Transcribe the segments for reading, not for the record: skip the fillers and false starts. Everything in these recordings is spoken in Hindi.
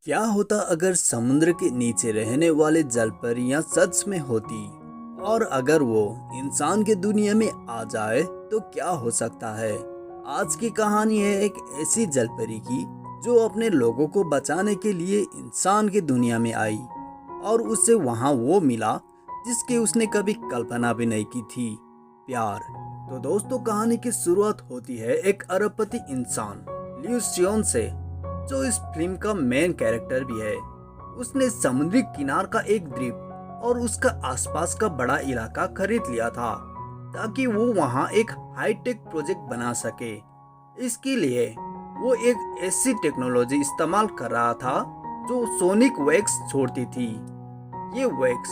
क्या होता अगर समुद्र के नीचे रहने वाले जलपरियां सच में होती और अगर वो इंसान के दुनिया में आ जाए तो क्या हो सकता है। आज की कहानी है एक ऐसी जलपरी की जो अपने लोगों को बचाने के लिए इंसान की दुनिया में आई और उसे वहां वो मिला जिसकी उसने कभी कल्पना भी नहीं की थी, प्यार। तो दोस्तों, कहानी की शुरुआत होती है एक अरबपति इंसान लियू सियोन से, जो इस फिल्म का मेन कैरेक्टर भी है। उसने समुद्री किनार का एक द्वीप और उसका आसपास का बड़ा इलाका खरीद लिया था ताकि वो वहाँ एक हाईटेक प्रोजेक्ट बना सके। इसके लिए वो एक ऐसी टेक्नोलॉजी इस्तेमाल कर रहा था जो सोनिक वेव्स छोड़ती थी। ये वेव्स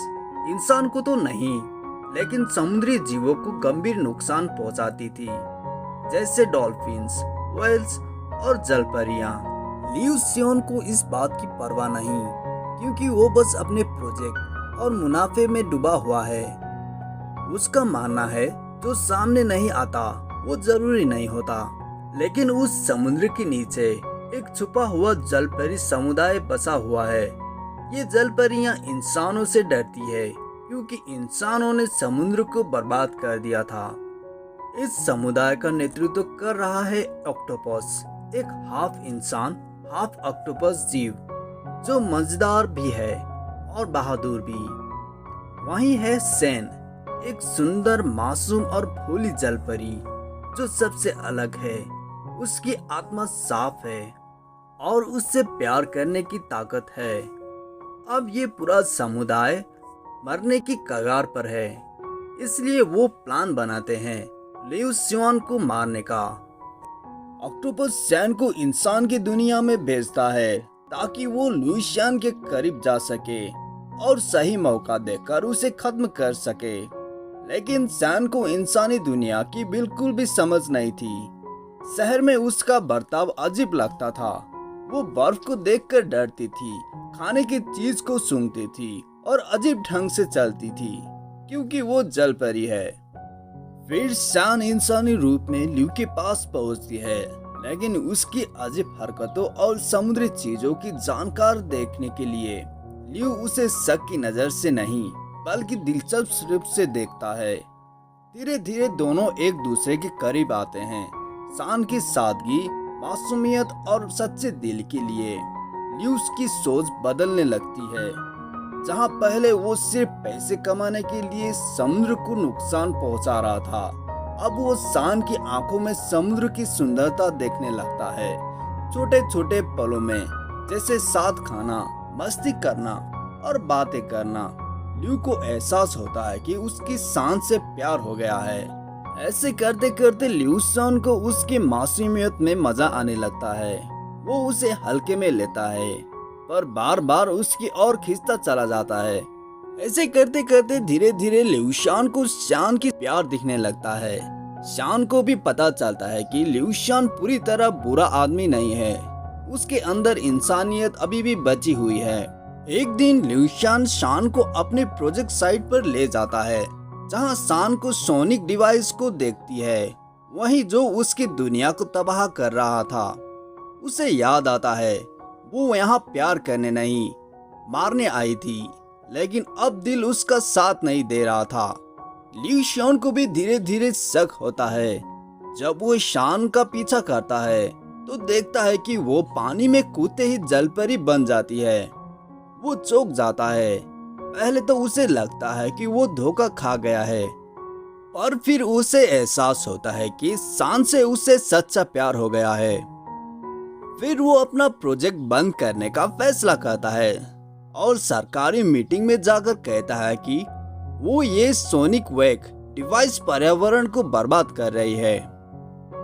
इंसान को तो नहीं, लेकिन समुद्री जीवों को गंभीर नुकसान पहुंचाती थी, जैसे डॉल्फिन्स, व्हेल्स और जलपरियां। लियू सियोन को इस बात की परवाह नहीं, क्योंकि वो बस अपने प्रोजेक्ट और मुनाफे में डूबा हुआ है। उसका मानना है जो सामने नहीं आता वो जरूरी नहीं होता, लेकिन उस समुद्र के नीचे एक छुपा हुआ जलपरी समुदाय बसा हुआ है। ये जलपरियां इंसानों से डरती है क्योंकि इंसानों ने समुद्र को बर्बाद कर दिया था। इस समुदाय का नेतृत्व कर रहा है ऑक्टोपस, एक हाफ इंसान हाफ ऑक्टोपस जीव जो मजेदार भी है और बहादुर भी। वहीं है सैन, एक सुंदर, मासूम और भोली जलपरी जो सबसे अलग है। उसकी आत्मा साफ है और उससे प्यार करने की ताकत है। अब ये पूरा समुदाय मरने की कगार पर है, इसलिए वो प्लान बनाते हैं लियू सियोन को मारने का। ऑक्टोपस सैन को इंसान की दुनिया में भेजता है ताकि वो लियू सियोन के करीब जा सके और सही मौका देकर उसे खत्म कर सके। लेकिन सैन को इंसानी दुनिया की बिल्कुल भी समझ नहीं थी। शहर में उसका बर्ताव अजीब लगता था। वो बर्फ को देखकर डरती थी, खाने की चीज को सूंघती थी और अजीब ढंग से चलती थी क्योंकि वो जलपरी है। फिर सैन इंसानी रूप में लियू के पास पहुंचती है, लेकिन उसकी अजीब हरकतों और समुद्री चीजों की जानकार देखने के लिए लियू उसे शक की नजर से नहीं बल्कि दिलचस्प रूप से देखता है। धीरे धीरे दोनों एक दूसरे के करीब आते हैं। सैन की सादगी, मासूमियत और सच्चे दिल के लिए लियू की सोच बदलने लगती है। जहां पहले वो सिर्फ पैसे कमाने के लिए समुद्र को नुकसान पहुंचा रहा था, अब वो सैन की आंखों में समुद्र की सुंदरता देखने लगता है। छोटे छोटे पलों में, जैसे साथ खाना, मस्ती करना और बातें करना, लियू को एहसास होता है कि उसकी सैन से प्यार हो गया है। ऐसे करते करते लियू सैन को उसकी मासूमियत में मजा आने लगता है। वो उसे हल्के में लेता है पर बार बार उसकी ओर खींचता चला जाता है। ऐसे करते करते धीरे धीरे लियू सैन को सैन की प्यार दिखने लगता है। सैन को भी पता चलता है कि लियू सैन पूरी तरह बुरा आदमी नहीं है, उसके अंदर इंसानियत अभी भी बची हुई है। एक दिन लियू सैन को अपने प्रोजेक्ट साइट पर ले जाता है, जहां सैन को सोनिक डिवाइस को देखती है, वही जो उसकी दुनिया को तबाह कर रहा था। उसे याद आता है वो यहाँ प्यार करने नहीं, मारने आई थी, लेकिन अब दिल उसका साथ नहीं दे रहा था। लियू सैन को भी धीरे धीरे शक होता है। जब वो सैन का पीछा करता है तो देखता है कि वो पानी में कूदते ही जलपरी बन जाती है। वो चौंक जाता है। पहले तो उसे लगता है कि वो धोखा खा गया है, पर फिर उसे एहसास होता है कि सैन से उसे सच्चा प्यार हो गया है। फिर वो अपना प्रोजेक्ट बंद करने का फैसला करता है और सरकारी मीटिंग में जाकर कहता है कि वो ये सोनिक वेव डिवाइस पर्यावरण को बर्बाद कर रही है।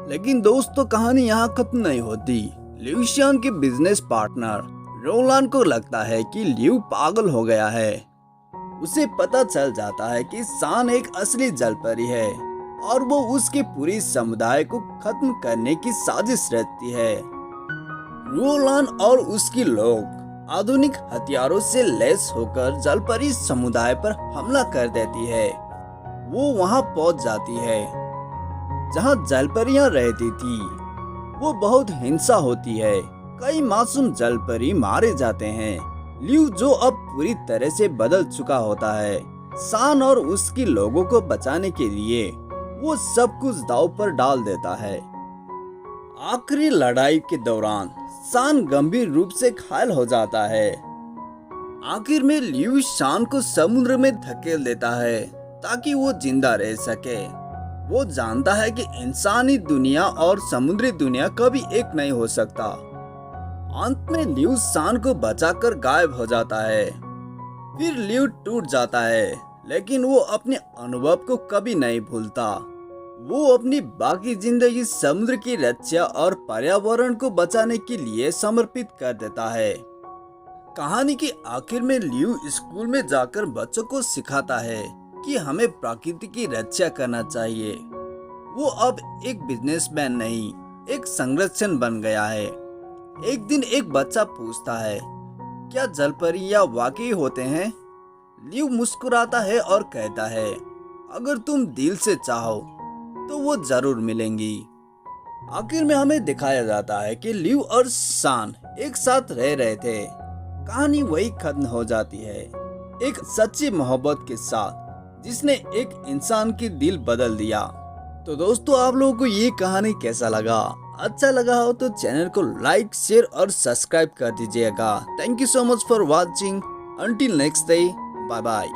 लेकिन दोस्तों, कहानी यहाँ खत्म नहीं होती। लियू सियोन के बिजनेस पार्टनर रोलांड को लगता है कि लियू पागल हो गया है। उसे पता चल जाता है कि सैन एक असली जलपरी है और वो उसके पूरी समुदाय को खत्म करने की साजिश रचती है। रोलांड और उसके लोग आधुनिक हथियारों से लैस होकर जलपरी समुदाय पर हमला कर देती है। वो वहां पहुंच जाती है जहां जलपरियां रहती थी। वो बहुत हिंसा होती है कई मासूम जलपरी मारे जाते हैं। लियू जो अब पूरी तरह से बदल चुका होता है, सान और उसकी लोगों को बचाने के लिए वो सब कुछ दांव पर डाल देता है। आखिरी लड़ाई के दौरान सान गंभीर रूप से घायल हो जाता है। आखिर में लियू शान को समुद्र में धकेल देता है ताकि वो जिंदा रह सके। वो जानता है कि इंसानी दुनिया और समुद्री दुनिया कभी एक नहीं हो सकता। अंत में लियू शान को बचाकर गायब हो जाता है। फिर लियू टूट जाता है, लेकिन वो अपने अनुभव को कभी नहीं भूलता। वो अपनी बाकी जिंदगी समुद्र की रक्षा और पर्यावरण को बचाने के लिए समर्पित कर देता है। कहानी के आखिर में लियू स्कूल में जाकर बच्चों को सिखाता है कि हमें प्रकृति की रक्षा करना चाहिए। वो अब एक बिजनेसमैन नहीं, एक संरक्षक बन गया है। एक दिन एक बच्चा पूछता है, क्या जलपरियां वाकई होते हैं? लियू मुस्कुराता है और कहता है, अगर तुम दिल से चाहो तो वो जरूर मिलेंगी। आखिर में हमें दिखाया जाता है कि लियू और शान एक साथ रह रहे थे। कहानी वही खत्म हो जाती है, एक सच्ची मोहब्बत के साथ जिसने एक इंसान की दिल बदल दिया। तो दोस्तों, आप लोगों को ये कहानी कैसा लगा? अच्छा लगा हो तो चैनल को लाइक, शेयर और सब्सक्राइब कर दीजिएगा। Thank you so much for watching. Until next day, bye bye.